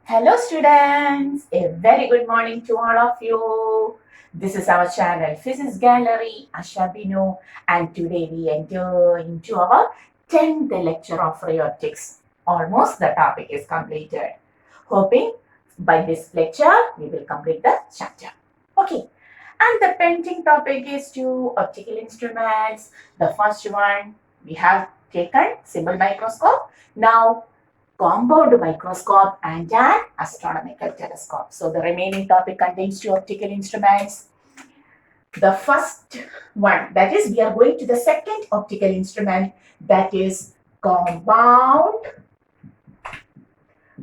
Hello students, a very good morning to all of you. This is our channel Physics Gallery, Ashabino, and today we enter into our 10th lecture of ray optics. Almost the topic is completed. Hoping by this lecture we will complete the chapter. Okay, and the pending topic is two optical instruments. The first one we have taken simple microscope. Now compound microscope and an astronomical telescope. So the remaining topic contains two optical instruments. The first one, that is, we are going to the second optical instrument, that is compound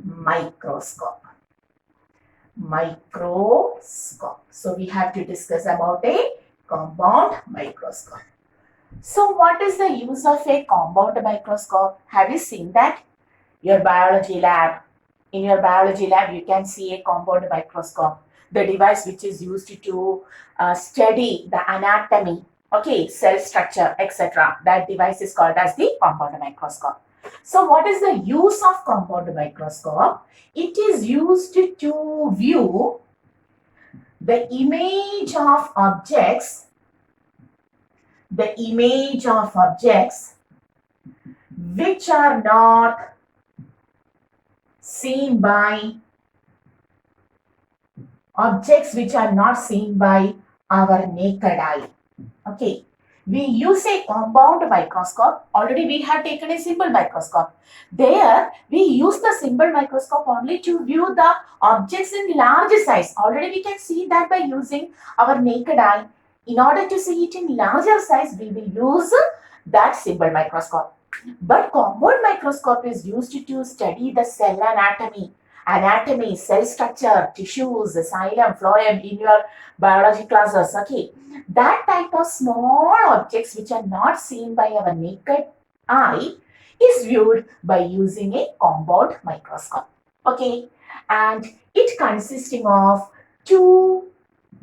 microscope. Microscope. So we have to discuss about a compound microscope. So what is the use of a compound microscope? Have you seen that? Your biology lab. In your biology lab, you can see a compound microscope, the device which is used to study the anatomy, okay, cell structure, etc. That device is called as the compound microscope. So what is the use of compound microscope? It is used to view the image of objects, which are not seen by our naked eye. Okay, we use a compound microscope. Already we have taken a simple microscope. There we use the simple microscope only to view the objects in large size. Already we can see that by using our naked eye. In order to see it in larger size, we will use that simple microscope. But compound microscope is used to study the cell anatomy, cell structure, tissues, xylem, phloem in your biology classes. Okay, that type of small objects which are not seen by our naked eye is viewed by using a compound microscope. Okay, and it consisting of two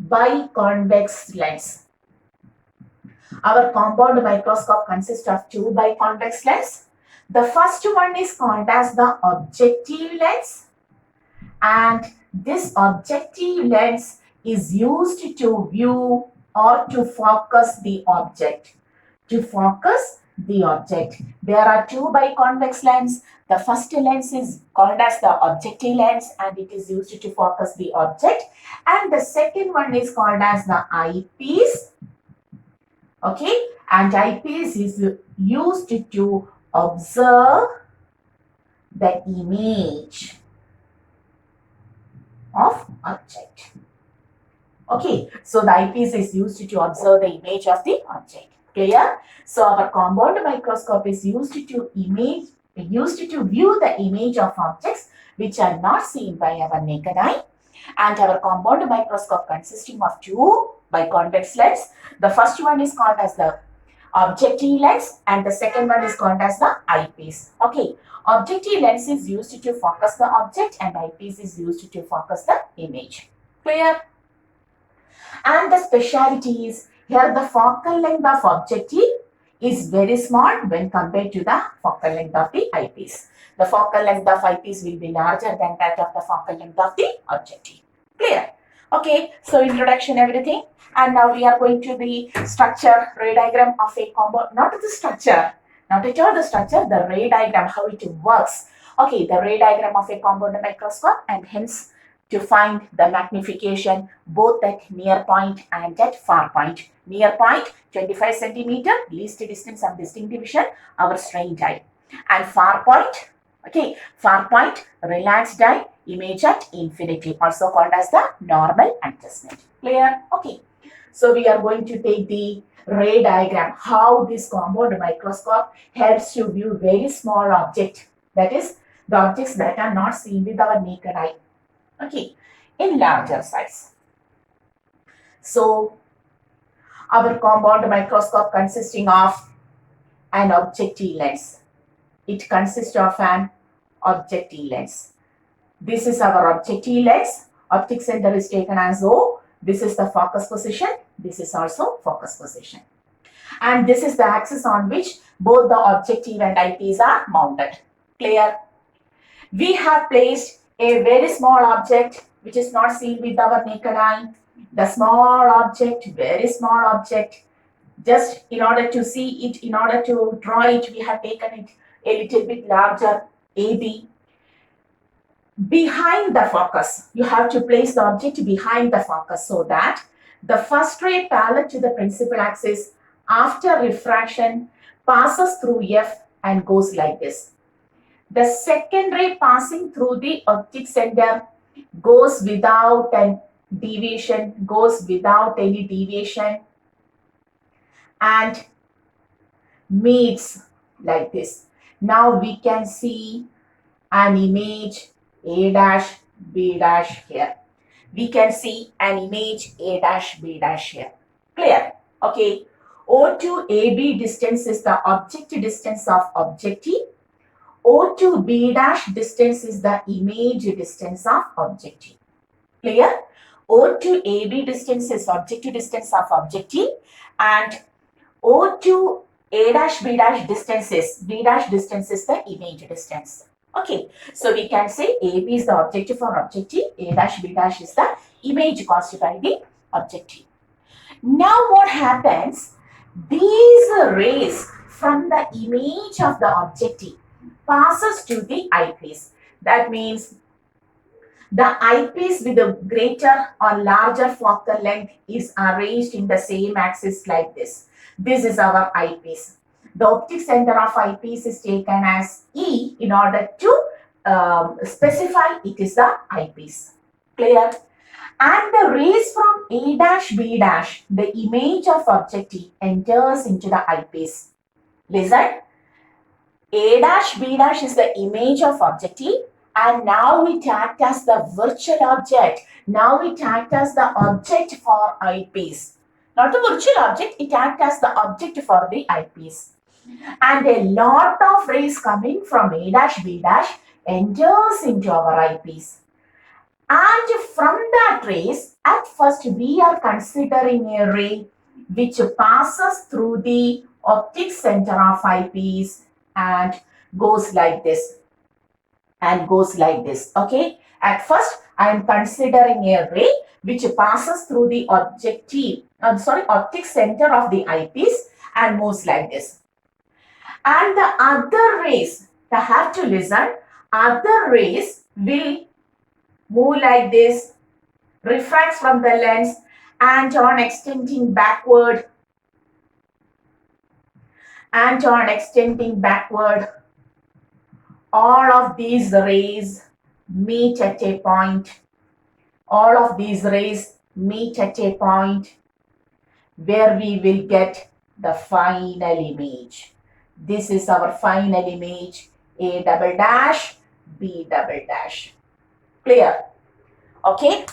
biconvex lens. Our compound microscope consists of two biconvex lenses. The first one is called as the objective lens, and this objective lens is used to view or to focus the object. There are two biconvex lenses. The first lens is called as the objective lens and it is used to focus the object, and the second one is called as the eyepiece. Okay, and eyepiece is used to observe the image of object. Okay, so the eyepiece is used to observe the image of the object. Clear? So our compound microscope is used to view the image of objects which are not seen by our naked eye. And our compound microscope consisting of two biconvex lens. The first one is called as the objective lens and the second one is called as the eyepiece. Okay, objective lens is used to focus the object and eyepiece is used to focus the image. Clear? And the speciality is here the focal length of objective is very small when compared to the focal length of the eyepiece. The focal length of eyepiece will be larger than that of the focal length of the objective. Clear? Okay, so introduction everything, and now we are going to the structure ray diagram of a compound, not the structure, not at all the structure, the ray diagram, how it works. Okay, the ray diagram of a compound microscope, and hence to find the magnification both at near point and at far point. Near point 25 centimeter, least distance of distinct division, our strained eye, and far point, okay, far point relaxed eye, image at infinity, also called as the normal adjustment. Clear? Okay, so we are going to take the ray diagram, how this compound microscope helps to view very small object, that is the objects that are not seen with our naked eye, okay, in larger size. So our compound microscope consisting of an objective lens. It consists of an objective lens. This is our objective lens. Optic center is taken as O. This is the focus position. This is also focus position. And this is the axis on which both the objective and eyepiece are mounted. Clear? We have placed a very small object which is not seen with our naked eye. The small object, very small object, just in order to see it, in order to draw it, we have taken it a little bit larger, AB. Behind the focus, you have to place the object behind the focus so that the first ray parallel to the principal axis after refraction passes through F and goes like this. The second ray passing through the optic center goes without any deviation, and meets like this. Now we can see an image A dash B dash here. We can see an image A dash B dash here. Clear? Okay. O to AB distance is the objective distance of objective. O to B dash distance is the image distance of objective. Clear? O to AB distance is objective distance of objective, and O to A dash B dash distance is the image distance. Okay, so we can say AB is the objective for objective, A dash B dash is the image caused by the objective. Now what happens? These rays from the image of the objective passes to the eyepiece. That means the eyepiece with a greater or larger focal length is arranged in the same axis like this. This is our eyepiece. The optic center of eyepiece is taken as E in order to specify it is the eyepiece. Clear? And the rays from A dash B dash, the image of objective, enters into the eyepiece. Listen. A dash B dash is the image of objective, and now it acts as the virtual object. Now it acts as the object for eyepiece. Not the virtual object, it acts as the object for the eyepiece. And a lot of rays coming from A dash B dash enters into our eyepiece. And from that rays, at first we are considering a ray which passes through the optic center of eyepiece and goes like this. Okay, at first I am considering a ray which passes through the optic center of the eyepiece and moves like this. And the other rays, you have to listen, other rays will move like this, refracts from the lens, and on extending backward, all of these rays meet at a point. Where we will get the final image. This is our final image, A double dash, B double dash. Clear? Okay.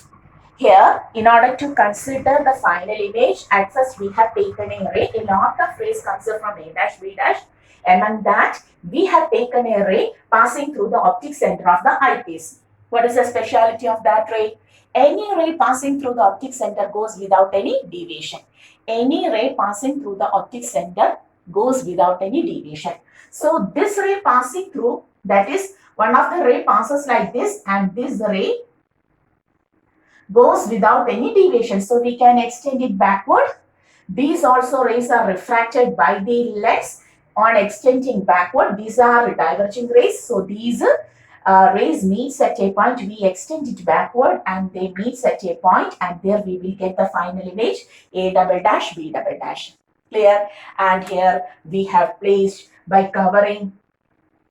Here, in order to consider the final image, at first we have taken a ray. A lot of rays comes from A dash, B dash. Among that, we have taken a ray passing through the optic center of the eyepiece. What is the speciality of that ray? Any ray passing through the optic center goes without any deviation. Any ray passing through the optic center goes without any deviation. So this ray passing through, that is, one of the ray passes like this, and this ray goes without any deviation. So we can extend it backward. These also rays are refracted by the lens. On extending backward, these are diverging rays. So these rays meets at a point. We extend it backward and they meets at a point, and there we will get the final image, A double dash, B double dash. Clear? And here we have placed, by covering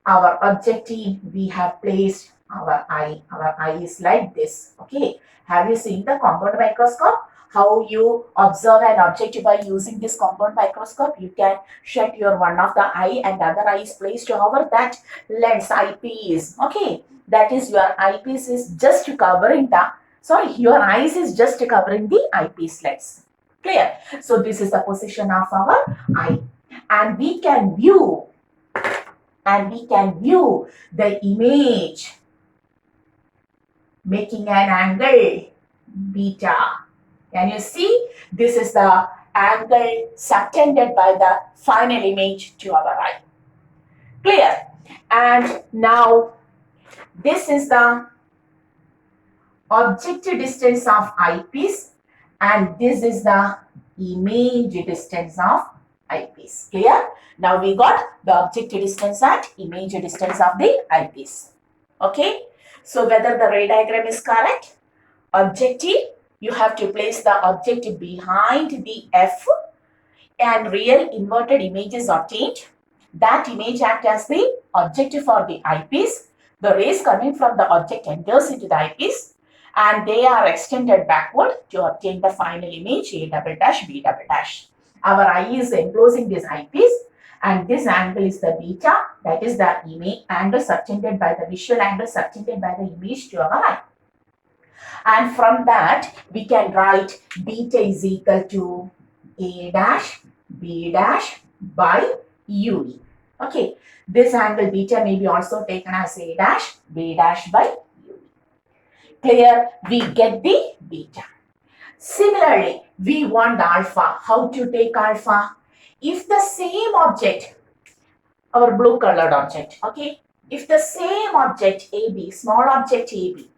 our objective, we have placed our eye. Our eye is like this. Okay. Have you seen the compound microscope? How you observe an object by using this compound microscope? You can shut your one of the eye and other eye is placed over that lens eyepiece. Okay. That is, your eyepiece is just covering the, your eyes is just covering the eyepiece lens. Clear? So this is the position of our eye. And we can view the image making an angle beta. Can you see? This is the angle subtended by the final image to our eye. Clear? And now this is the object distance of eyepiece, and this is the image distance of eyepiece. Clear? Now we got the object distance and image distance of the eyepiece. Okay? So whether the ray diagram is correct, objective, you have to place the object behind the F and real inverted image is obtained. That image acts as the objective for the eyepiece. The rays coming from the object enters into the eyepiece and they are extended backward to obtain the final image A double dash B double dash. Our eye is enclosing this eyepiece and this angle is the beta, that is the image angle subtended by the visual angle subtended by the image to our eye. And from that we can write beta is equal to A dash B dash by UE. Okay, this angle beta may be also taken as A dash B dash by UE. Clear? We get the beta. Similarly, we want alpha. How to take alpha? If the same object, our blue colored object, okay, if the same object AB, small object AB,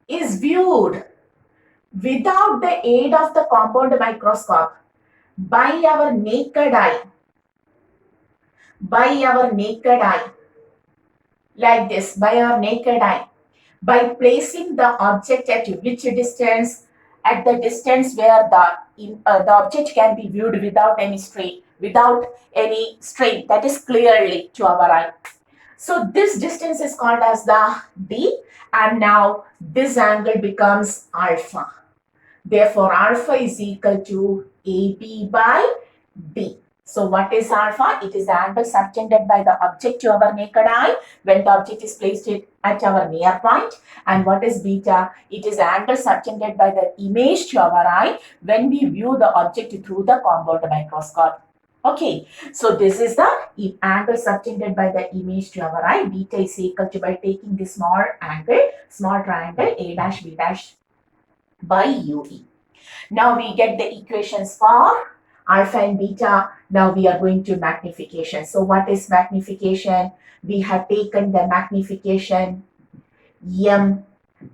is viewed without the aid of the compound microscope by our naked eye, like this, by our naked eye, by placing the object at which distance? At the distance where the object can be viewed without any strain, that is clearly to our eye. So this distance is called as the D, and now this angle becomes alpha. Therefore, alpha is equal to AB by D. So what is alpha? It is the angle subtended by the object to our naked eye when the object is placed at our near point. And what is beta? It is the angle subtended by the image to our eye when we view the object through the compound microscope. Okay, so this is the angle subtended by the image to our eye. Beta is equal to, by taking the small triangle A dash B dash by UE. Now we get the equations for alpha and beta. Now we are going to magnification. So what is magnification? We have taken the magnification M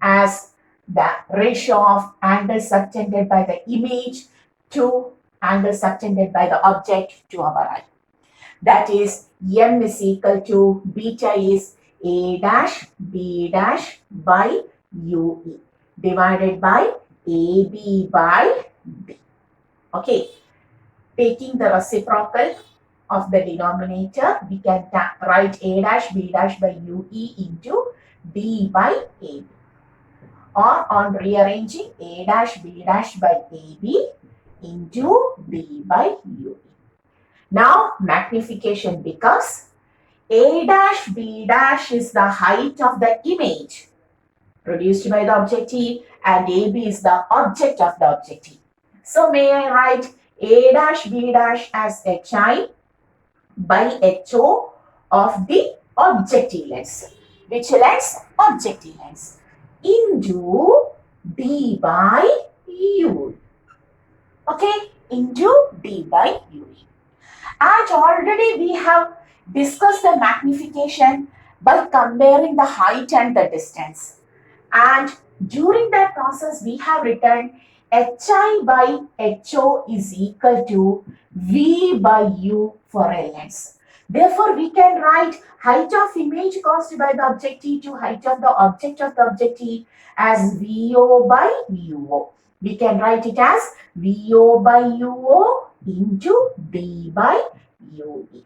as the ratio of angle subtended by the image to angle subtended by the object to our eye. That is, M is equal to, beta is A dash B dash by UE divided by AB by D. Okay, taking the reciprocal of the denominator, we can write A dash B dash by UE into D by AB. Or on rearranging, A dash B dash by AB into D by UE. Now magnification becomes A dash B dash is the height of the image produced by the objective and AB is the object of the objective. So may I write A dash B dash as HI by HO of the objective lens. Which lens? Objective lens. Into D by UE. Okay, into D by UE. And already we have discussed the magnification by comparing the height and the distance. And during that process, we have written HI by HO is equal to V by U for a lens. Therefore, we can write height of image caused by the objective to height of the object of the objective as VO by UO. We can write it as VO by UO into D by UE.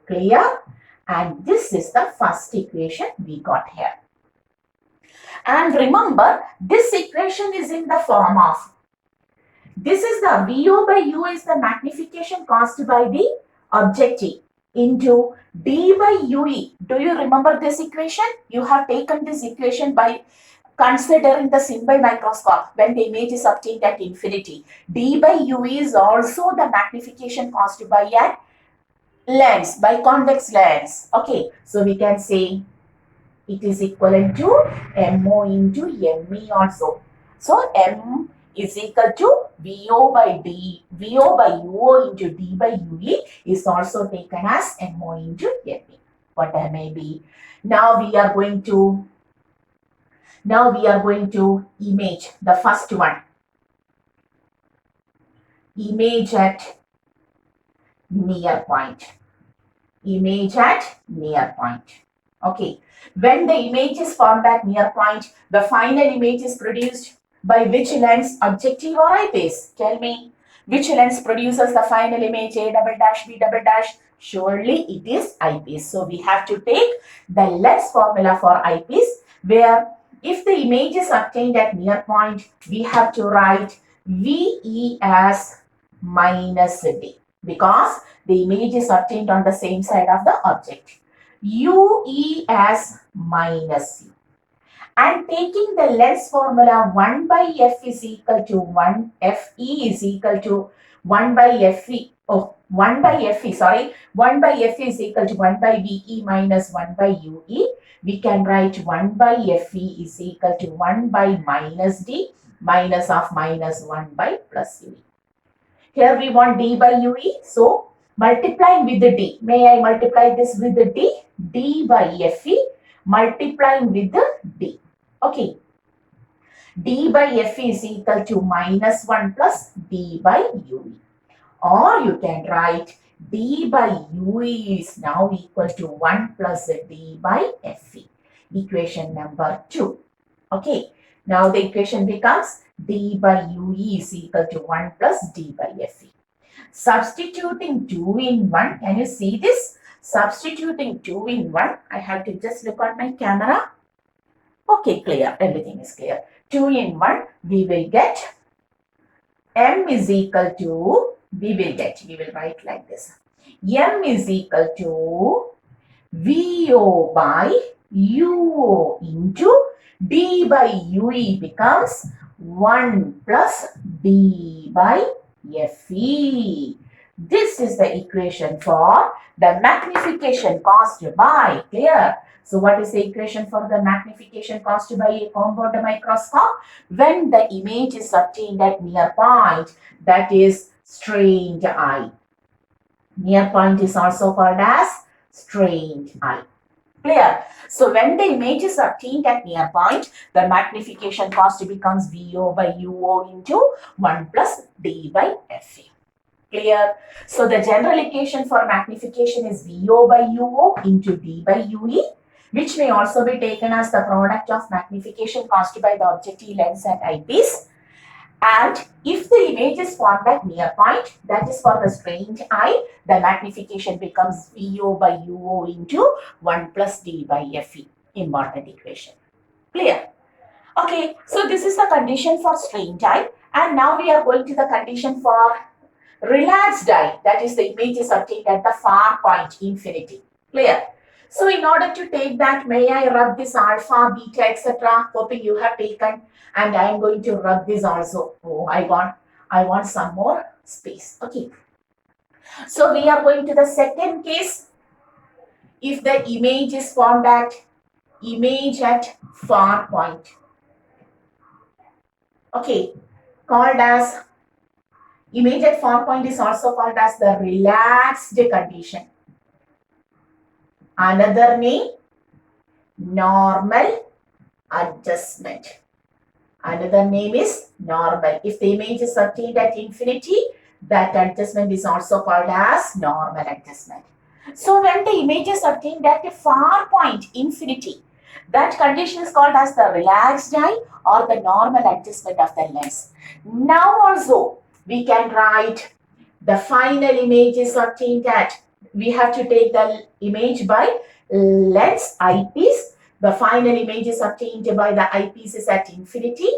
Clear? And this is the first equation we got here. And remember, this equation is in the form of, this is the VO by U is the magnification caused by the objective into D by UE. Do you remember this equation? You have taken this equation by considering the simple microscope when the image is obtained at infinity. D by UE is also the magnification caused by a lens, by convex lens. Okay, so we can say it is equivalent to MO into ME also. So M is equal to VO by UO into D by UE is also taken as MO into ME, whatever may be. Now we are going to Now we are going to image the first one. Image at near point. Image at near point. Okay. When the image is formed at near point, the final image is produced by which lens, objective or eyepiece? Tell me. Which lens produces the final image, A double dash, B double dash? Surely it is eyepiece. So we have to take the lens formula for eyepiece, where if the image is obtained at near point, we have to write VE as minus D, because the image is obtained on the same side of the object. UE as minus U. And taking the lens formula, 1 by F is equal to 1, FE is equal to 1 by FE, 1 by FE, sorry, 1 by FE is equal to 1 by VE minus 1 by UE. We can write 1 by FE is equal to 1 by minus D minus of minus 1 by plus UE. Here we want D by UE, so multiplying with the D. May I multiply this with the D? D by FE multiplying with the D. Okay. D by FE is equal to minus 1 plus D by UE. Or you can write D by UE is now equal to 1 plus D by FE. Equation number 2. Okay. Now the equation becomes D by UE is equal to 1 plus D by FE. Substituting 2 in 1, can you see this? Substituting 2 in 1, I have to just look at my camera. Okay, clear, everything is clear. 2 in 1, we will get M is equal to, we will write like this. M is equal to VO by UO into D by UE becomes 1 plus D by FE. This is the equation for the magnification caused by, clear? So what is the equation for the magnification caused by a compound microscope? When the image is obtained at near point, that is strained eye. Near point is also called as strained eye. Clear? So when the image is obtained at near point, the magnification cost becomes VO by UO into 1 plus D by FE. Clear? So the general equation for magnification is VO by UO into D by UE, which may also be taken as the product of magnification caused by the objective lens and eyepiece. And if the image is formed at near point, that is for the strained eye, the magnification becomes VO by UO into 1 plus D by FE. Important equation. Clear? Okay, so this is the condition for strained eye. And now we are going to the condition for relaxed eye. That is, the image is obtained at the far point, infinity. Clear? So in order to take that, may I rub this alpha, beta, etc. Hoping you have taken. And I am going to rub this also. Oh, I want some more space. Okay. So we are going to the second case. If the image is formed at far point. Okay. Called as image at far point is also called as the relaxed condition. Another name, normal adjustment. Another name is normal. If the image is obtained at infinity, that adjustment is also called as normal adjustment. So when the image is obtained at a far point, infinity, that condition is called as the relaxed eye or the normal adjustment of the lens. Now also, we can write the final image is obtained at, we have to take the image by lens eyepiece. The final image is obtained by the eyepiece is at infinity.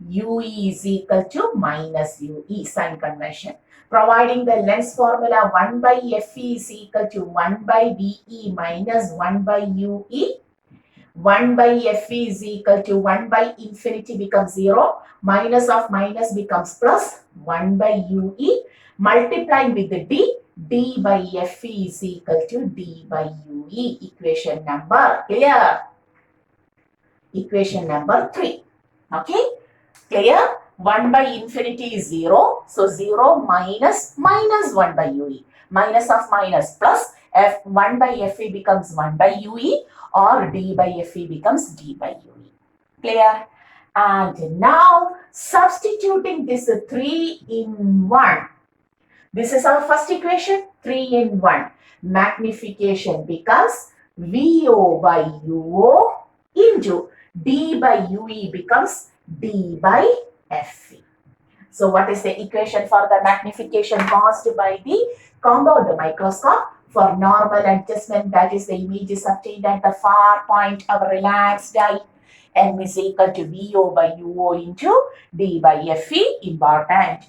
UE is equal to minus UE, sign convention. Providing the lens formula, 1 by FE is equal to 1 by VE minus 1 by UE. 1 by FE is equal to 1 by infinity becomes 0. Minus of minus becomes plus 1 by UE. Multiplying with the D. D by FE is equal to D by UE. Equation number, clear? Equation number 3. Okay, clear? 1 by infinity is 0. So 0 minus 1 by UE. Minus of minus plus 1 by FE becomes 1 by UE, or D by FE becomes D by UE. Clear? And now substituting this 3 in 1. This is our first equation, 3 in 1. Magnification becomes VO by UO into D by UE becomes D by FE. So what is the equation for the magnification caused by the compound microscope? For normal adjustment, that is the image is obtained at the far point of a relaxed eye. M is equal to VO by UO into D by FE. Important.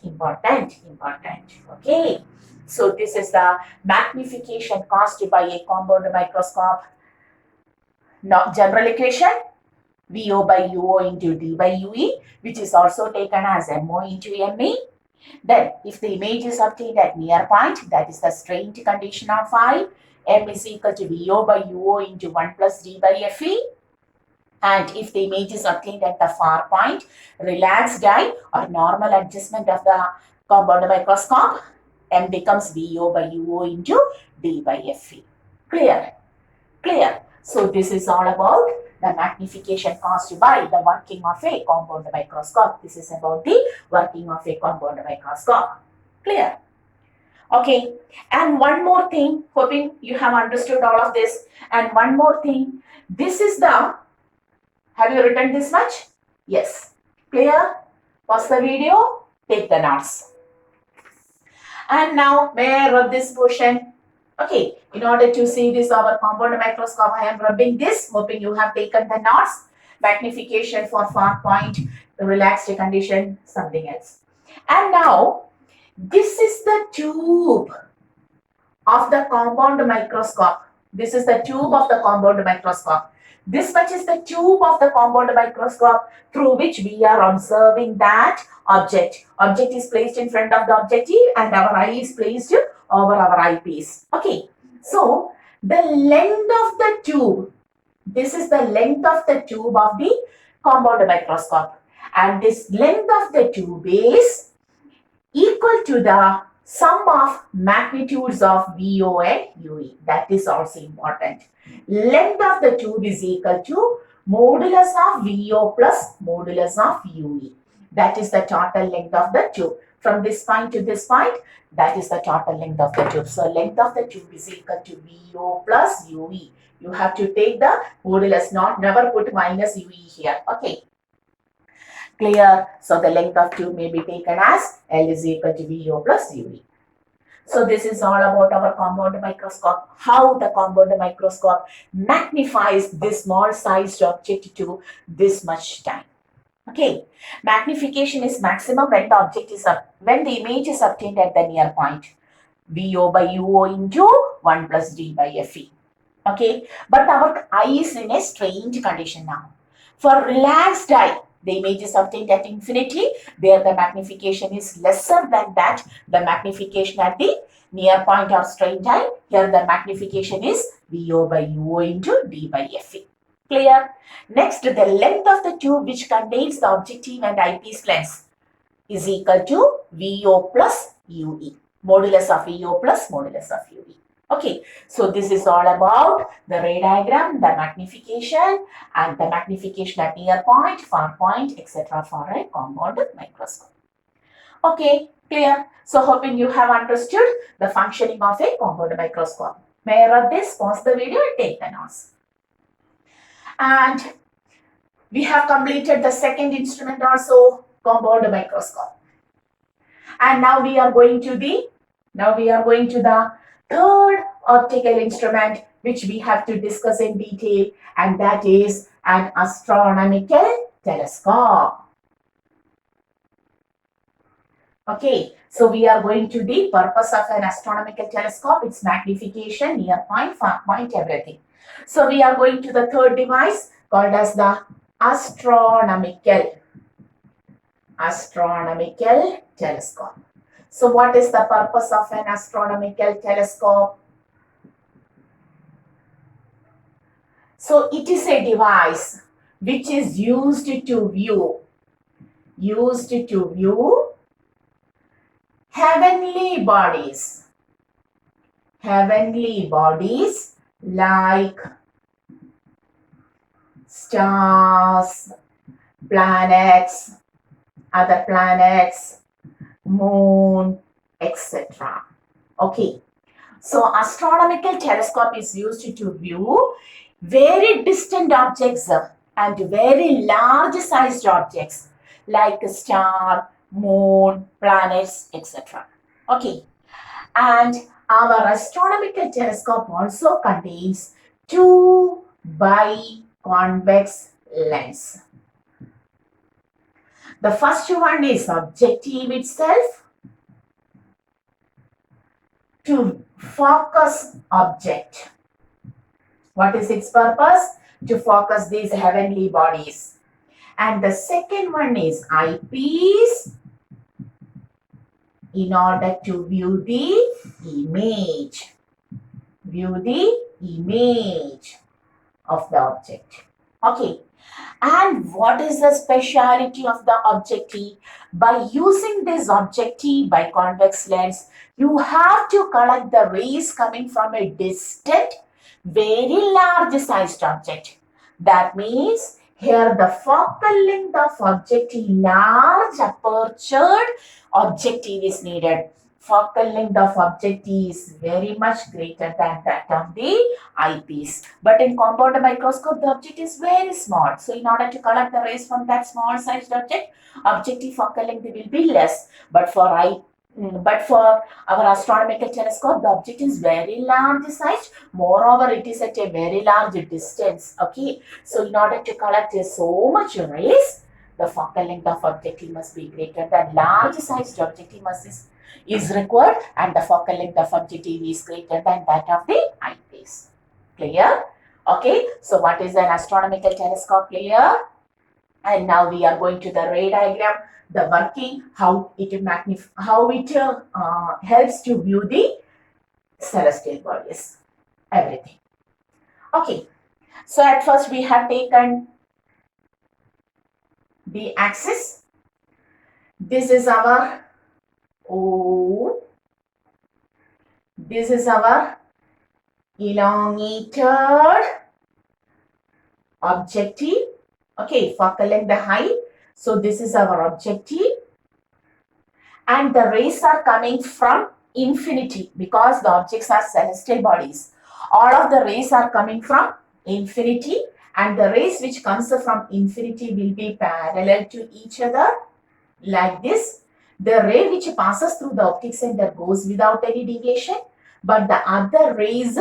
Okay. So this is the magnification caused by a compound microscope. Now, general equation, VO by UO into D by UE, which is also taken as MO into ME. Then, if the image is obtained at near point, that is the strained condition of eye, M is equal to VO by UO into 1 plus D by FE. And if the image is obtained at the far point, relaxed eye or normal adjustment of the compound microscope, M becomes VO by UO into D by FE. Clear? So this is all about the magnification caused by the working of a compound microscope. This is about the working of a compound microscope. Clear? Okay. And one more thing, hoping you have understood all of this. And one more thing, this is the, have you written this much? Yes. Clear? Pause the video, take the notes. And now, may I rub this portion? Okay, in order to see this our compound microscope, I am rubbing this, hoping you have taken the notes. Magnification for far point, relaxed condition, something else. And now, this is the tube of the compound microscope. This is the tube of the compound microscope. This much is the tube of the compound microscope through which we are observing that object. Object is placed in front of the objective and our eye is placed over our eyepiece. Okay, so the length of the tube, this is the length of the tube of the compound microscope, and this length of the tube is equal to the sum of magnitudes of VO and UE. That is also important. Length of the tube is equal to modulus of VO plus modulus of UE. That is the total length of the tube. From this point to this point, that is the total length of the tube. So, length of the tube is equal to VO plus UE. You have to take the modulus, never put minus UE here. Okay. Clear? So, the length of tube may be taken as L is equal to VO plus UE. So, this is all about our compound microscope, how the compound microscope magnifies this small sized object to this much time. Okay, magnification is maximum when the object is when the image is obtained at the near point. VO by UO into 1 plus D by FE. Okay, but our eye is in a strained condition now. For relaxed eye, the image is obtained at infinity. There the magnification is lesser than that. The magnification at the near point or strained eye. Here the magnification is VO by UO into D by FE. Clear? Next, the length of the tube which contains the objective and eyepiece lens is equal to VO plus UE. Modulus of VO plus modulus of UE. Okay, so this is all about the ray diagram, the magnification and the magnification at near point, far point, etc. for a compound microscope. Okay, clear? So hoping you have understood the functioning of a compound microscope. May I rub this, pause the video and take the notes. And we have completed the second instrument also, compound microscope. And now we are going to the third optical instrument which we have to discuss in detail, and that is an astronomical telescope. Okay, so we are going to the purpose of an astronomical telescope, its magnification, near point, far point, everything. So we are going to the third device called as the astronomical telescope. So what is the purpose of an astronomical telescope? So it is a device which is used to view heavenly bodies like stars, planets, other planets, moon, etc. Okay. So astronomical telescope is used to view very distant objects and very large sized objects like a star, moon, planets, etc. Okay. And our astronomical telescope also contains two biconvex lens. The first one is objective itself to focus object. What is its purpose? To focus these heavenly bodies. And the second one is eyepiece in order to view the image. View the image of the object. Okay. And what is the speciality of the objective? By using this objective by convex lens, you have to collect the rays coming from a distant, very large sized object. That means here the focal length of objective, large apertured objective is needed. Focal length of objective is very much greater than that of the eyepiece. But in compound microscope, the object is very small. So in order to collect the rays from that small sized object, objective focal length will be less. But for our astronomical telescope, the object is very large sized. Moreover, it is at a very large distance. Okay. So in order to collect so much rays, the focal length of objective must be greater than large sized objective is required, and the focal length of objective is greater than that of the eyepiece. Clear? Okay. So what is an astronomical telescope? Clear? And now we are going to the ray diagram, the working, how it helps to view the celestial bodies, everything. Okay. So at first we have taken the axis. This is our O. This is our elongated objective. Okay, focal length, the height. So this is our objective. And the rays are coming from infinity because the objects are celestial bodies. All of the rays are coming from infinity, and the rays which comes from infinity will be parallel to each other like this. The ray which passes through the optic center goes without any deviation, but the other rays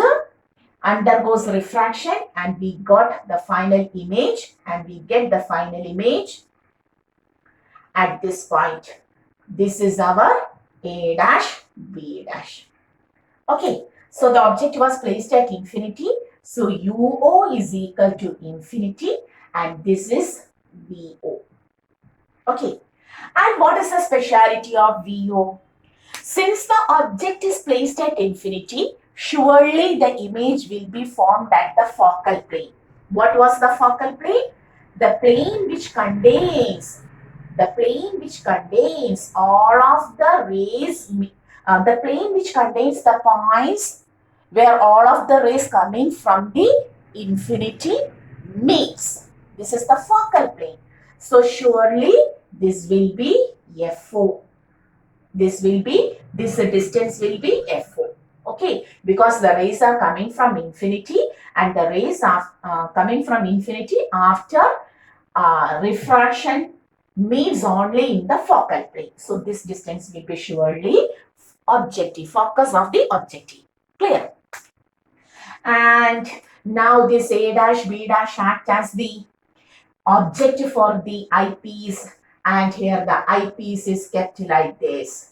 undergoes refraction, and we got the final image, and we get the final image at this point. This is our A dash, B dash. Okay, so the object was placed at infinity. So UO is equal to infinity, and this is VO. Okay, and what is the speciality of VO? Since the object is placed at infinity, surely the image will be formed at the focal plane. What was the focal plane? The plane which contains all of the rays, the plane which contains the points where all of the rays coming from the infinity meets. This is the focal plane. So surely this will be FO. This distance will be FO. Okay, because the rays are coming from infinity, and the rays are coming from infinity after refraction meets only in the focal plane. So this distance will be surely objective, focus of the objective. Clear? And now this A dash, B dash act as the objective for the eyepiece, and here the eyepiece is kept like this.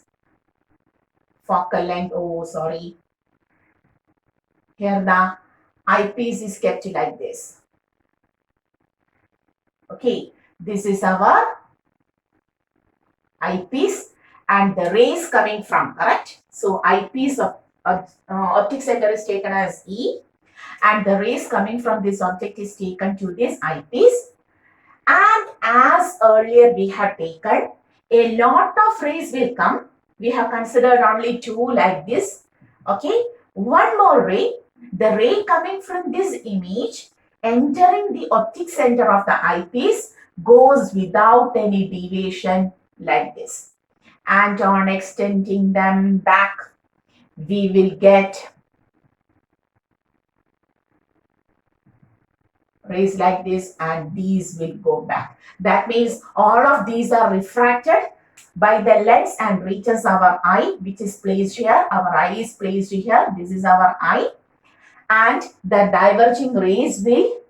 Focal length, here the eyepiece is kept like this. Okay, this is our eyepiece, and the rays coming from, correct? So eyepiece of optic center is taken as E, and the rays coming from this object is taken to this eyepiece. And as earlier we have taken, a lot of rays will come. We have considered only two like this. Okay, one more ray, the ray coming from this image entering the optic center of the eyepiece goes without any deviation like this. And on extending them back, we will get rays like this, and these will go back. That means all of these are refracted by the lens and reaches our eye, which is placed here. Our eye is placed here. This is our eye. And the diverging rays will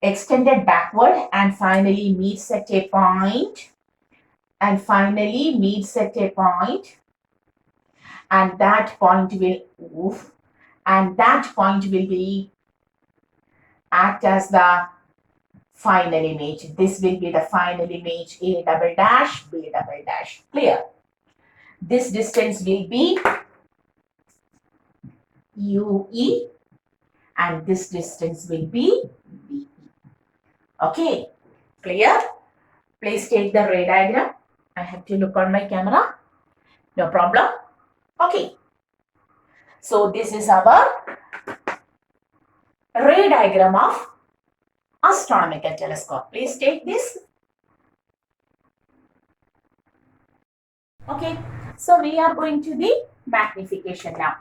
extended backward and finally meets at a point. And that point will move, and that point will be act as the final image. This will be the final image, A double dash, B double dash. Clear? This distance will be UE and this distance will be BE. Okay, clear? Please take the ray diagram. I have to look on my camera. No problem. Okay. So this is our ray diagram of astronomical telescope. Please take this. Okay. So we are going to the magnification now.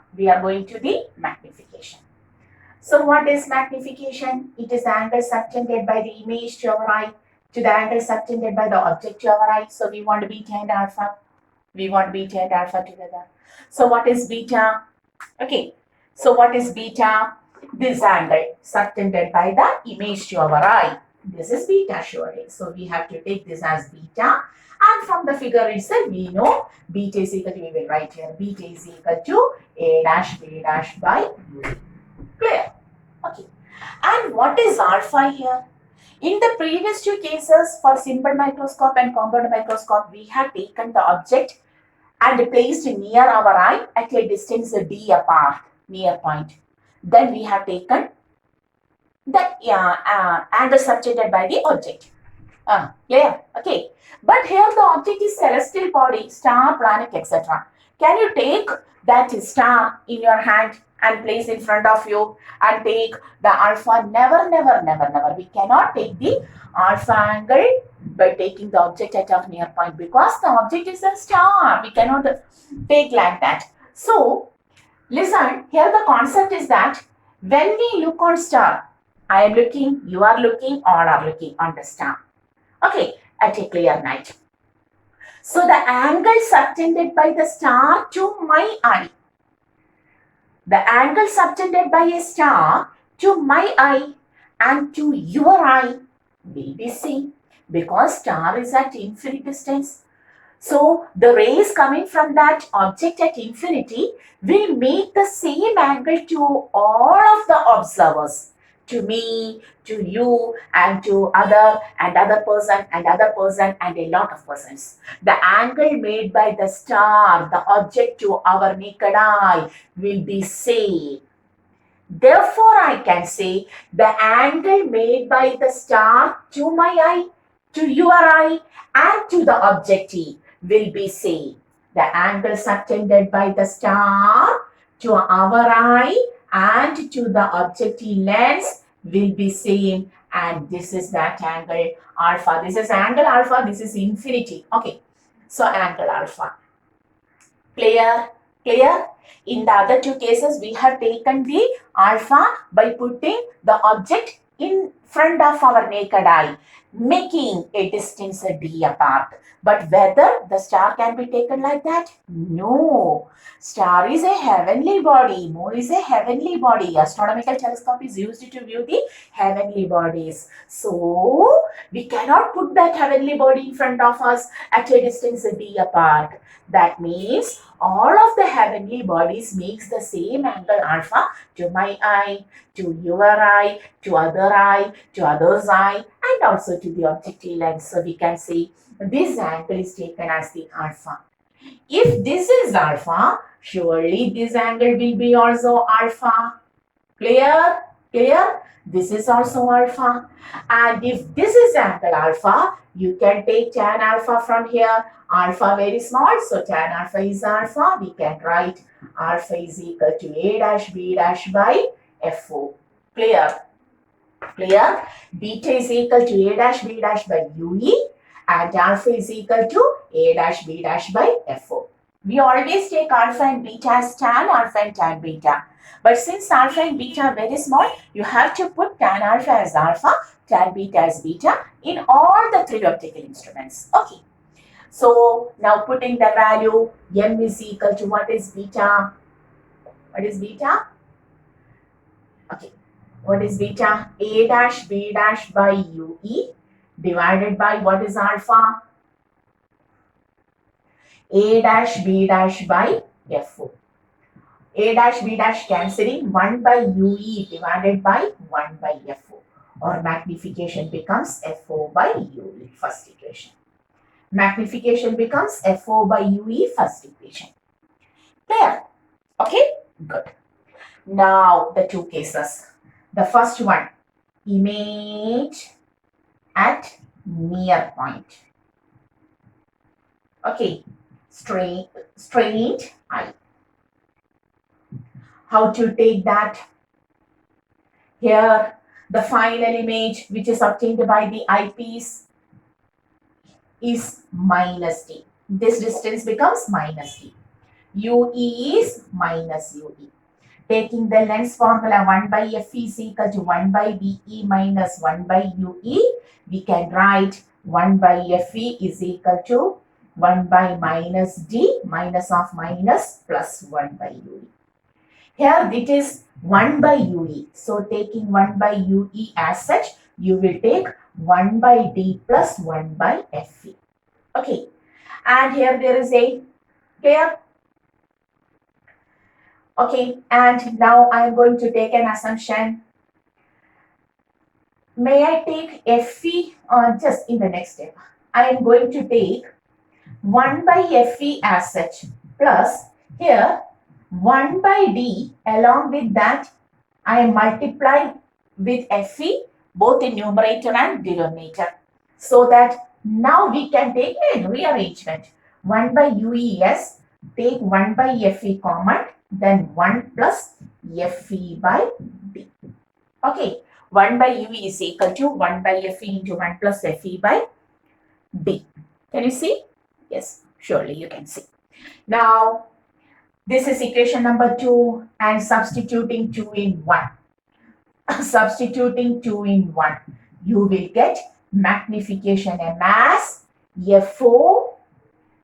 So what is magnification? It is the angle subtended by the image to our eye to the angle subtended by the object to our eye. So we want beta and alpha. Together. So what is beta? Okay. So what is beta? This angle subtended by the image to our eye. This is beta surely. So we have to take this as beta. And from the figure itself, we know beta is equal to, we will write here, beta is equal to A dash B dash by U. Clear? Okay. And what is alpha here? In the previous two cases, for simple microscope and compound microscope, we have taken the object and placed near our eye at a distance D apart, near point. Then we have taken the angle subtended by the object. Clear? Okay. But here the object is celestial body, star, planet, etc. Can you take that star in your hand and place in front of you and take the alpha? Never, never, never, never. We cannot take the alpha angle by taking the object at our near point because the object is a star. We cannot take like that. So, listen, here the concept is that when we look on star, I am looking, you are looking, all are looking on the star. Okay, at a clear night. So the angle subtended by the star to my eye, the angle subtended by a star to my eye and to your eye will be same because star is at infinite distance. So the rays coming from that object at infinity will make the same angle to all of the observers. To me, to you, and to other person and a lot of persons. The angle made by the star, the object to our naked eye will be same. Therefore, I can say the angle made by the star to my eye, to your eye, and to the objective will be same. The angle subtended by the star to our eye and to the objective lens will be same, and this is that angle alpha. This is angle alpha, this is infinity. Okay, so angle alpha. Clear? In the other two cases, we have taken the alpha by putting the object in front of our naked eye, making a distance D apart. But whether the star can be taken like that? No. Star is a heavenly body. Moon is a heavenly body. Astronomical telescope is used to view the heavenly bodies. So, we cannot put that heavenly body in front of us at a distance D apart. That means all of the heavenly bodies makes the same angle alpha to my eye, to your eye, to other eye, to other's eye, and also to the objective lens. So we can say this angle is taken as the alpha. If this is alpha, surely this angle will be also alpha. Clear? This is also alpha. And if this is angle alpha, you can take tan alpha from here. Alpha very small, so tan alpha is alpha. We can write alpha is equal to A dash B dash by FO. Clear? Clear? Beta is equal to A dash B dash by UE and alpha is equal to A dash B dash by FO. We always take alpha and beta as tan alpha and tan beta. But since alpha and beta are very small, you have to put tan alpha as alpha, tan beta as beta in all the three optical instruments. Okay. So now putting the value m is equal to what is beta? What is beta? Okay. What is beta? A dash B dash by UE divided by what is alpha? A dash B dash by FO. A dash B dash cancelling 1 by UE divided by 1 by FO. Or magnification becomes FO by UE, first equation. Magnification becomes FO by UE, first equation. Clear? Okay? Good. Now the two cases. The first one, image at near point. Okay, strained eye. How to take that? Here, the final image which is obtained by the eyepiece is minus d. This distance becomes minus d. UE is minus UE. Taking the lens formula 1 by FE is equal to 1 by BE minus 1 by UE, we can write 1 by FE is equal to 1 by minus D minus of minus plus 1 by UE. Here it is 1 by UE. So taking 1 by UE as such, you will take 1 by D plus 1 by FE. Okay. And here there is a clear. Okay, and now I am going to take an assumption. May I take FE just in the next step? I am going to take 1 by FE as such plus here 1 by D, along with that I am multiplying with FE both in numerator and denominator. So that now we can take a rearrangement. 1 by UES, take 1 by FE common, then 1 plus FE by D. Okay, 1 by UE is equal to 1 by FE into 1 plus FE by D. Can you see? Yes, surely you can see. Now, this is equation number 2 and substituting 2 in 1. Substituting 2 in 1. You will get magnification M as FO,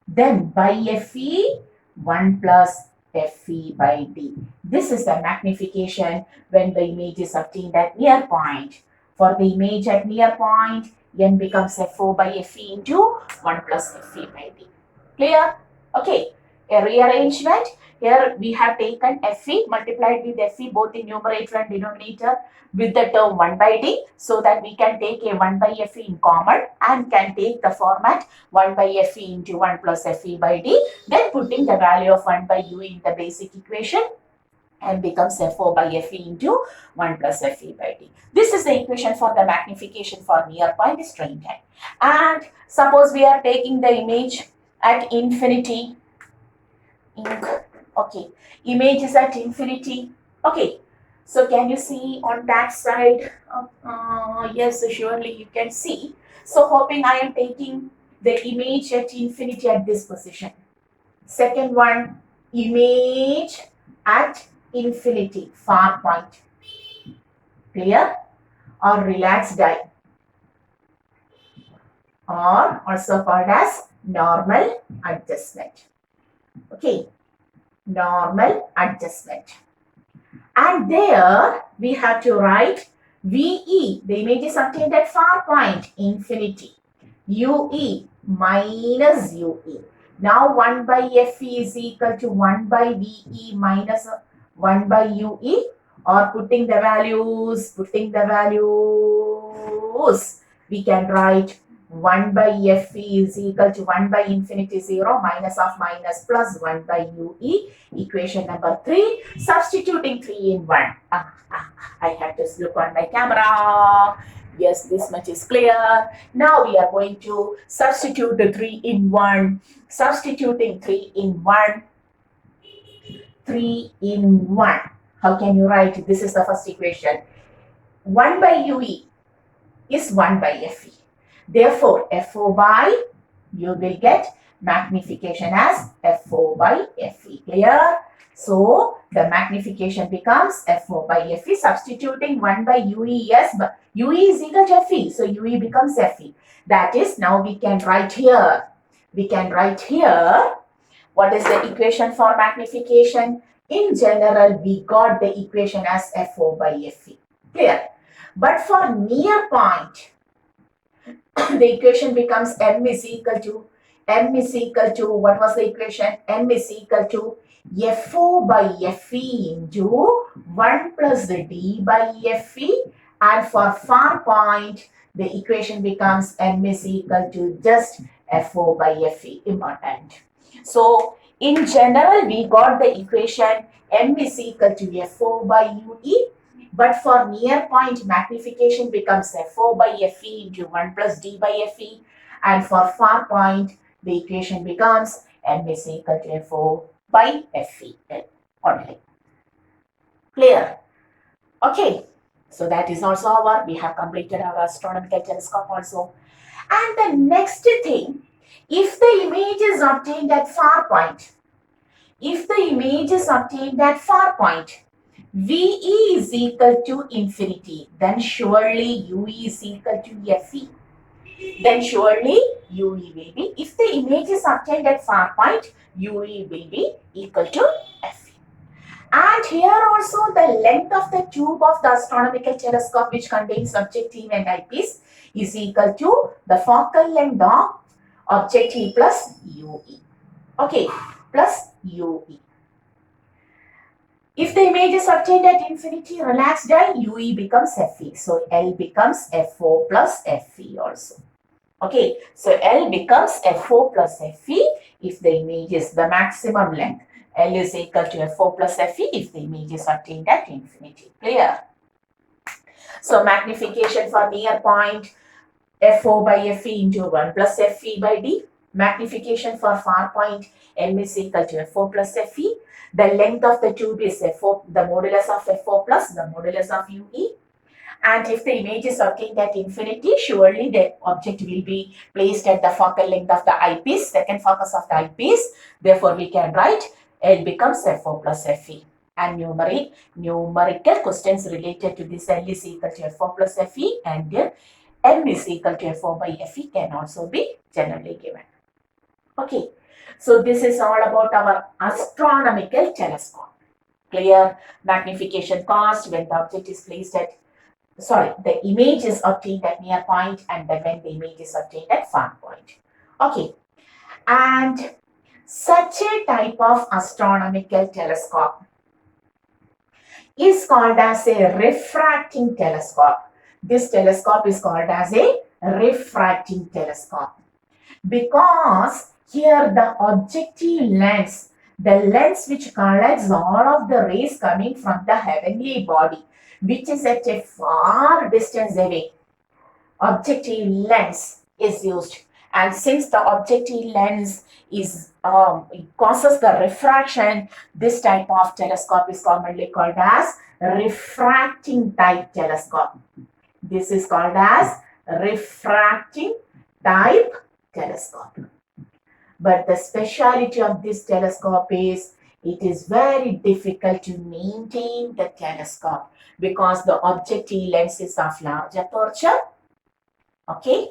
then by FE, 1 plus FE by D. This is the magnification when the image is obtained at near point. For the image at near point, N becomes FO by FE into 1 plus FE by D. Clear? Okay. A rearrangement. Here we have taken FE multiplied with FE both in numerator and denominator with the term 1 by D, so that we can take a 1 by FE in common and can take the format 1 by FE into 1 plus FE by D, then putting the value of 1 by UE in the basic equation and becomes FO by FE into 1 plus FE by D. This is the equation for the magnification for near point strain time. And suppose we are taking the image at infinity. Okay, image is at infinity. Okay, so can you see on that side? Yes, surely you can see. So hoping I am taking the image at infinity at this position. Second one, image at infinity, far point. Clear? Or relaxed eye. Or also called as normal adjustment. Okay, normal adjustment. And there we have to write VE, the image is obtained at far point, infinity. UE minus UE. Now 1 by FE is equal to 1 by VE minus 1 by UE, or putting the values, we can write 1 by FE is equal to 1 by infinity 0 minus of minus plus 1 by UE. Equation number 3, substituting 3 in 1. I have to look on my camera. Yes, this much is clear. Now we are going to substitute the 3 in 1. Substituting 3 in 1. 3 in 1. How can you write? This is the first equation. 1 by UE is 1 by FE. Therefore, FO by, you will get magnification as FO by FE. Clear? So, the magnification becomes FO by FE. Substituting 1 by UE, yes, but UE is equal to FE. So, UE becomes FE. That is, now we can write here. We can write here, what is the equation for magnification? In general, we got the equation as FO by FE. Clear? But for near point, the equation becomes M is equal to, what was the equation? M is equal to FO by FE into 1 plus the D by FE, and for far point, the equation becomes M is equal to just FO by FE. Important. So, in general, we got the equation M is equal to FO by UE. But for near point, magnification becomes FO by FE into 1 plus D by FE. And for far point, the equation becomes M is equal to FO by FE only. Clear? Okay. So that is also our, we have completed our astronomical telescope also. And the next thing, if the image is obtained at far point, VE is equal to infinity, then surely UE is equal to FE. Then surely UE will be, if the image is obtained at far point, UE will be equal to FE. And here also the length of the tube of the astronomical telescope, which contains objective and eyepiece, is equal to the focal length of objective plus UE. Okay, plus UE. If the image is obtained at infinity, relaxed L, UE becomes FE. So L becomes FO plus FE also. Okay, so L becomes FO plus FE if the image is the maximum length. L is equal to FO plus FE if the image is obtained at infinity. Clear? So magnification for near point, FO by FE into 1 plus FE by D. Magnification for far point, M is equal to FO plus FE. The length of the tube is FO, the modulus of FO plus the modulus of UE. And if the image is obtained at infinity, surely the object will be placed at the focal length of the eyepiece, second focus of the eyepiece. Therefore, we can write L becomes FO plus FE. And numerical questions related to this L is equal to FO plus FE and M is equal to FO by FE can also be generally given. Okay. So this is all about our astronomical telescope. Clear? Magnification cost when the object is placed at, the image is obtained at near point and then when the image is obtained at far point. Okay. And such a type of astronomical telescope is called as a refracting telescope. This telescope is called as a refracting telescope because here the objective lens, the lens which collects all of the rays coming from the heavenly body, which is at a far distance away, objective lens is used. And since the objective lens is causes the refraction, this type of telescope is commonly called as refracting type telescope. This is called as refracting type telescope. But the speciality of this telescope is it is very difficult to maintain the telescope because the objective lens is of large aperture. Okay.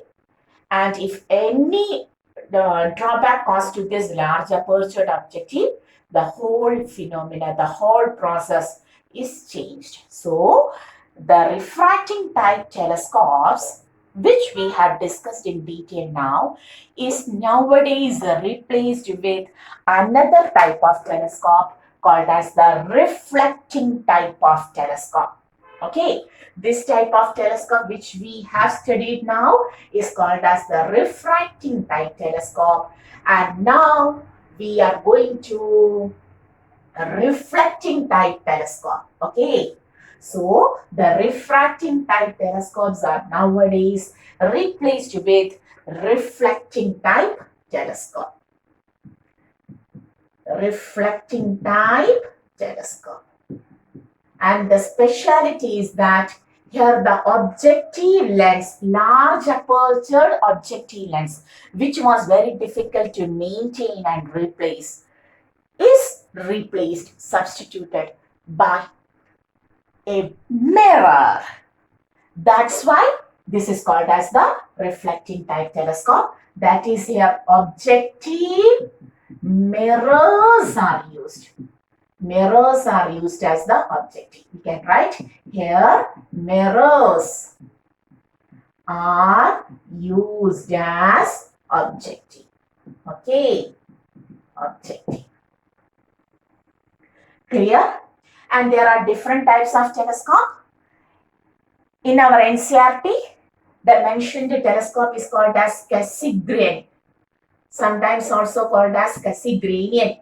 And if any drawback caused to this large aperture objective, the whole phenomena, the whole process is changed. So, the refracting type telescopes, which we have discussed in detail now, is nowadays replaced with another type of telescope called as the reflecting type of telescope. Okay, this type of telescope which we have studied now is called as the refracting type telescope, and now we are going to reflecting type telescope. Okay. So, the refracting type telescopes are nowadays replaced with reflecting type telescope. Reflecting type telescope. And the speciality is that Here the objective lens, large aperture objective lens, which was very difficult to maintain and replace, is replaced, substituted by a mirror. That's why this is called as the reflecting type telescope. That is here objective mirrors are used. Mirrors are used as the objective. We can write here mirrors are used as objective. Okay, objective. Clear? And there are different types of telescope. In our NCRT, the mentioned telescope is called as Cassegrain, sometimes also called as Cassegrainian.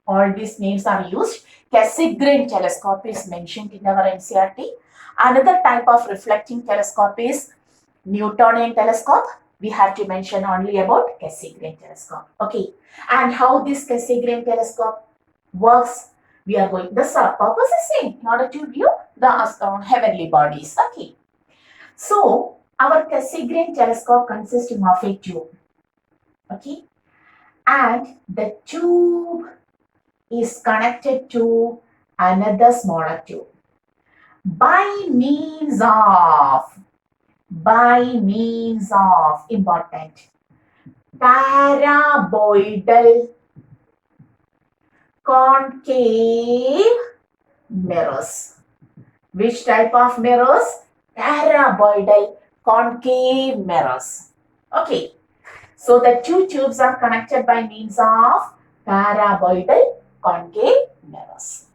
All these names are used. Cassegrain telescope is mentioned in our NCRT. Another type of reflecting telescope is Newtonian telescope. We have to mention only about Cassegrain telescope. Okay. And how this Cassegrain telescope works, we are going, the purpose is same, in order to view the heavenly bodies. Okay. So, our Cassegrain telescope consisting of a tube. Okay. And the tube is connected to another smaller tube by means of important paraboidal concave mirrors. Which type of mirrors? Paraboidal concave mirrors. Okay. So the two tubes are connected by means of paraboidal concave mirrors.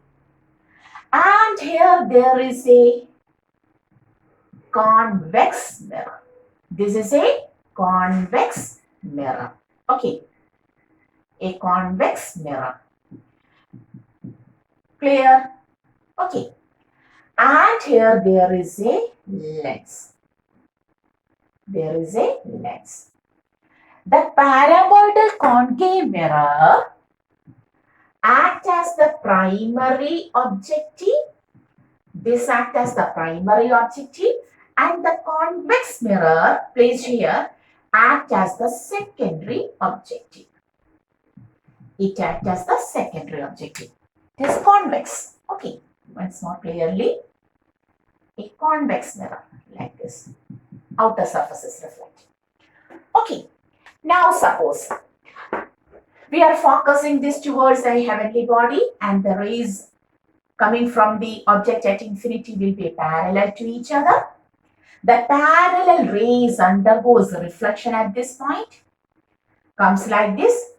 And here there is a convex mirror. This is a convex mirror. Okay. A convex mirror. Clear? Okay. And here there is a lens. There is a lens. The paraboidal concave mirror acts as the primary objective. This acts as the primary objective, and the convex mirror placed here acts as the secondary objective. It acts as the secondary objective. It is convex. Okay, once more clearly. A convex mirror like this. Outer surface is reflecting. Okay, now suppose we are focusing this towards a heavenly body, and the rays coming from the object at infinity will be parallel to each other. The parallel rays undergoes reflection at this point, comes like this.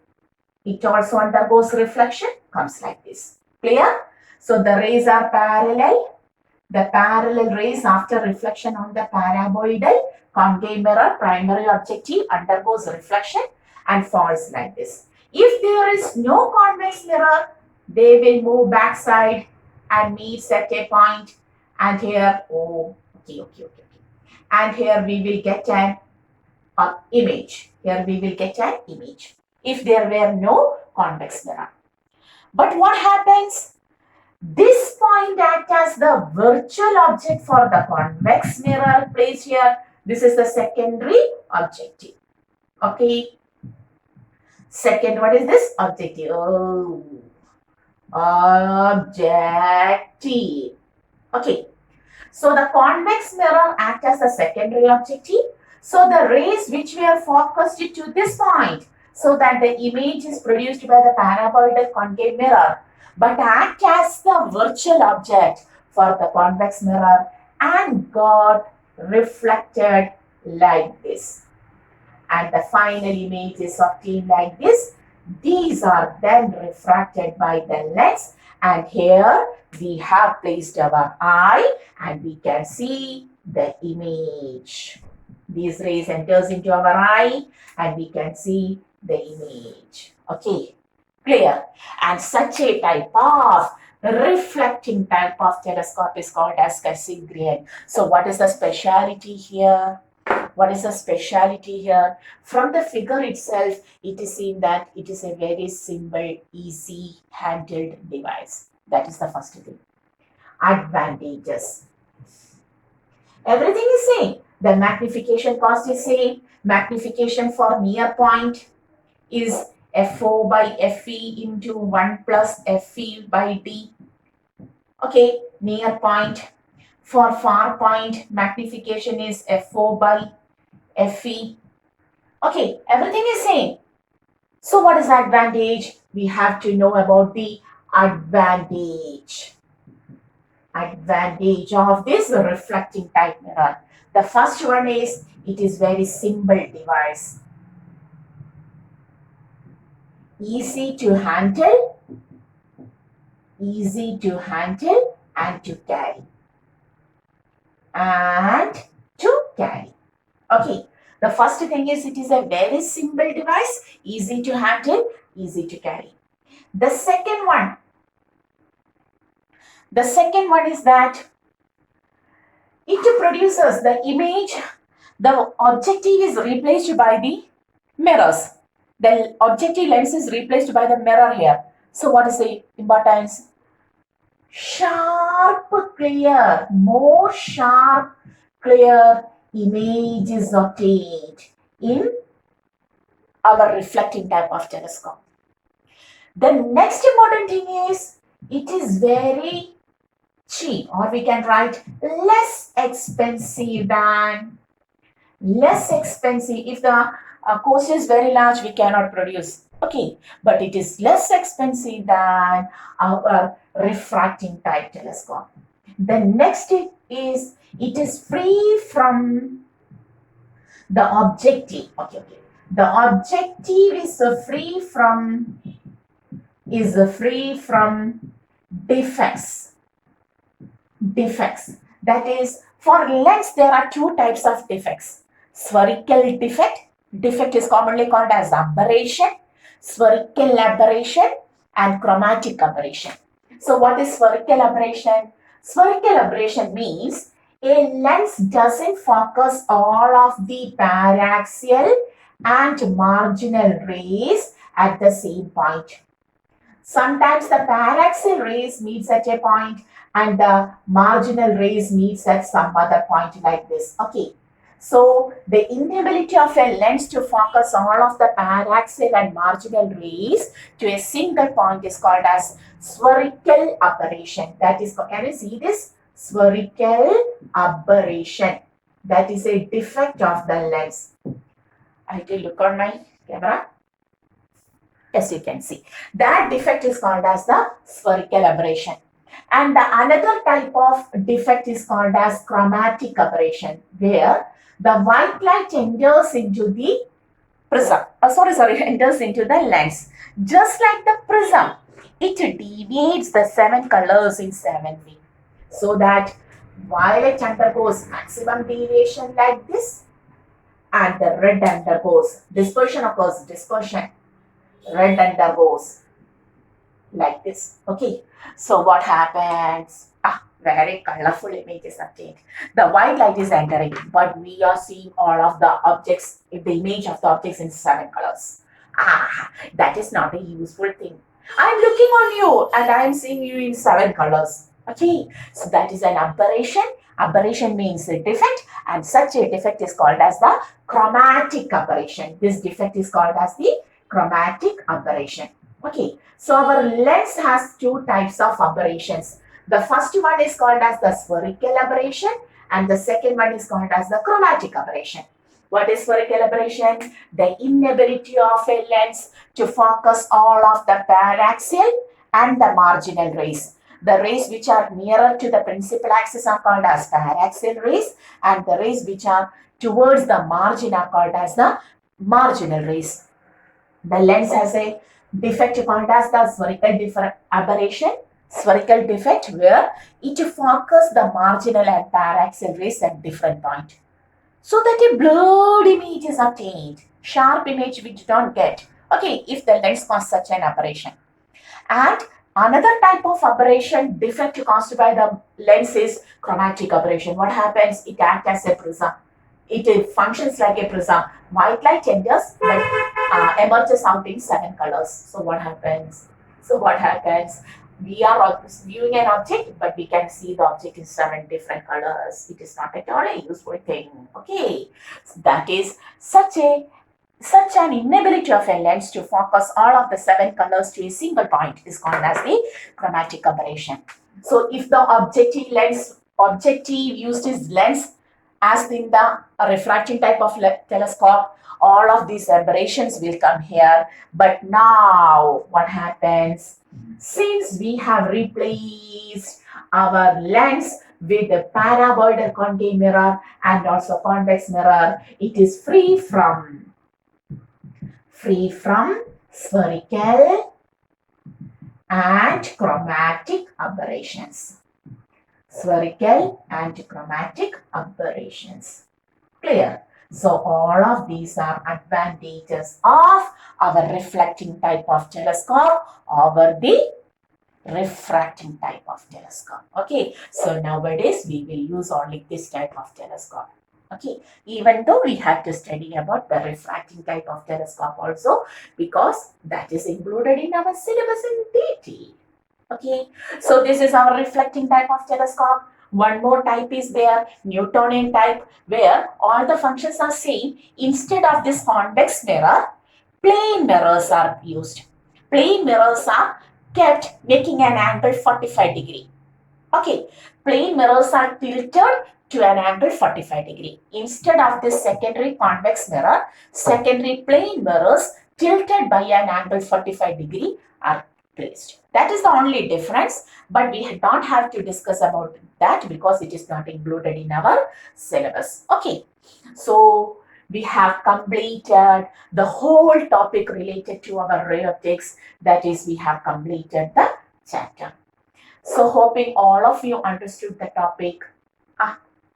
It also undergoes reflection, comes like this. Clear? So the rays are parallel. The parallel rays after reflection on the paraboidal concave mirror, primary objective, undergoes reflection and falls like this. If there is no convex mirror, they will move backside and meet at a point, and here, and here we will get an image. Here we will get an image if there were no convex mirror. But what happens? This point acts as the virtual object for the convex mirror placed here. This is the secondary objective. Okay. Second, what is this? Objective. Oh. Objective. Okay. So the convex mirror acts as the secondary objective. So the rays which were focused to this point, so that the image is produced by the paraboidal concave mirror, but act as the virtual object for the convex mirror and got reflected like this. And the final image is obtained like this. These are then refracted by the lens, and here we have placed our eye and we can see the image. These rays enters into our eye and we can see the image. Okay, clear? And such a type of reflecting type of telescope is called as Cassegrain. So what is the speciality here? What is the speciality here? From the figure itself, it is seen that it is a very simple, easy handled device. That is the first thing. Advantages. Everything is same. The magnification cost is same. Magnification for near point is FO by FE into 1 plus FE by D. Okay, near point. For far point, magnification is FO by FE. Okay, everything is same. So what is the advantage? We have to know about the advantage. Advantage of this reflecting type mirror. The first one is it is very simple device. Easy to handle and to carry. Okay, the first thing is it is a very simple device, easy to handle, easy to carry. The second one is that it produces the image, the objective is replaced by the mirrors. The objective lens is replaced by the mirror here. So what is the importance? Sharp, clear, more sharp, clear image is obtained in our reflecting type of telescope. The next important thing is it is very cheap, or we can write less expensive. If the cost is very large, we cannot produce. Okay, but it is less expensive than our refracting type telescope. The next is it is free from the objective. Okay. The objective is free from defects. That is, for lens there are two types of defects. Spherical defect. Defect is commonly called as aberration, spherical aberration, and chromatic aberration. So what is spherical aberration? Spherical aberration means a lens doesn't focus all of the paraxial and marginal rays at the same point. Sometimes the paraxial rays meets at a point and the marginal rays meets at some other point like this. Okay. So the inability of a lens to focus all of the paraxial and marginal rays to a single point is called as spherical aberration. That is, can you see this? Spherical aberration. That is a defect of the lens. I will look on my camera. Yes, you can see. That defect is called as the spherical aberration. And the another type of defect is called as chromatic aberration, where the white light enters into the prism. Enters into the lens. Just like the prism, it deviates the 7 colors in 7 ways. So that violet undergoes maximum deviation like this, and the red undergoes dispersion. Red undergoes like this. Okay. So what happens? Very colorful images obtained. The white light is entering, but we are seeing all of the objects, the image of the objects in 7 colors. That is not a useful thing. I'm looking on you and I'm seeing you in 7 colors. Okay, so that is an aberration. Aberration means a defect, and such a defect is called as the chromatic aberration. This defect is called as the chromatic aberration. Okay, so our lens has 2 types of aberrations. The first one is called as the spherical aberration, and the second one is called as the chromatic aberration. What is spherical aberration? The inability of a lens to focus all of the paraxial and the marginal rays. The rays which are nearer to the principal axis are called as paraxial rays, and the rays which are towards the margin are called as the marginal rays. The lens has a defect called as the spherical aberration. Spherical defect where it focuses the marginal and paraxial rays at different point, so that a blurred image is obtained. Sharp image we do not get. Okay, if the lens causes such an aberration. And another type of aberration defect caused by the lens is chromatic aberration. What happens? It acts as a prism. It functions like a prism. White light enters but emerges out in 7 colors. So what happens? we are viewing an object, but we can see the object in 7 different colors. It is not at all a useful thing. Okay, so that is such an inability of a lens to focus all of the 7 colors to a single point is called as the chromatic aberration. So if the objective used is lens as in the refracting type of telescope, all of these aberrations will come here. But now what happens? Since we have replaced our lens with a paraboloidal concave mirror and also convex mirror, it is free from spherical and chromatic aberrations. Spherical and chromatic aberrations. Clear? So all of these are advantages of our reflecting type of telescope over the refracting type of telescope. Okay, so nowadays we will use only this type of telescope. Okay, even though we have to study about the refracting type of telescope also, because that is included in our syllabus in detail. Okay, so this is our reflecting type of telescope. One more type is there, Newtonian type, where all the functions are same. Instead of this convex mirror, plane mirrors are used. Plane mirrors are kept making an angle 45 degree. Okay, plane mirrors are tilted to an angle 45 degree. Instead of this secondary convex mirror, secondary plane mirrors tilted by an angle 45 degree are placed. That is the only difference, but we don't have to discuss about that because it is not included in our syllabus. Okay, so we have completed the whole topic related to our ray optics. That is, we have completed the chapter. So hoping all of you understood the topic.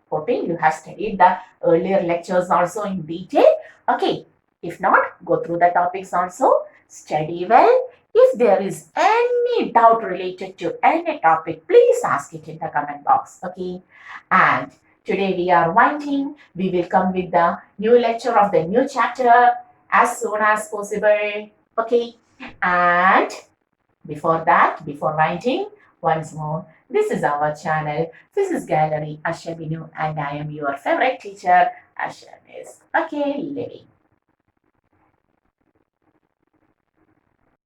Hoping you have studied the earlier lectures also in detail. Okay, if not, go through the topics also, study well. If there is any doubt related to any topic, please ask it in the comment box. Okay, and today we are winding. We will come with the new lecture of the new chapter as soon as possible. Okay, and before winding, once more, this is our channel, Physics Gallery, Asha Binu, and I am your favorite teacher, Asha Miss. Okay, living.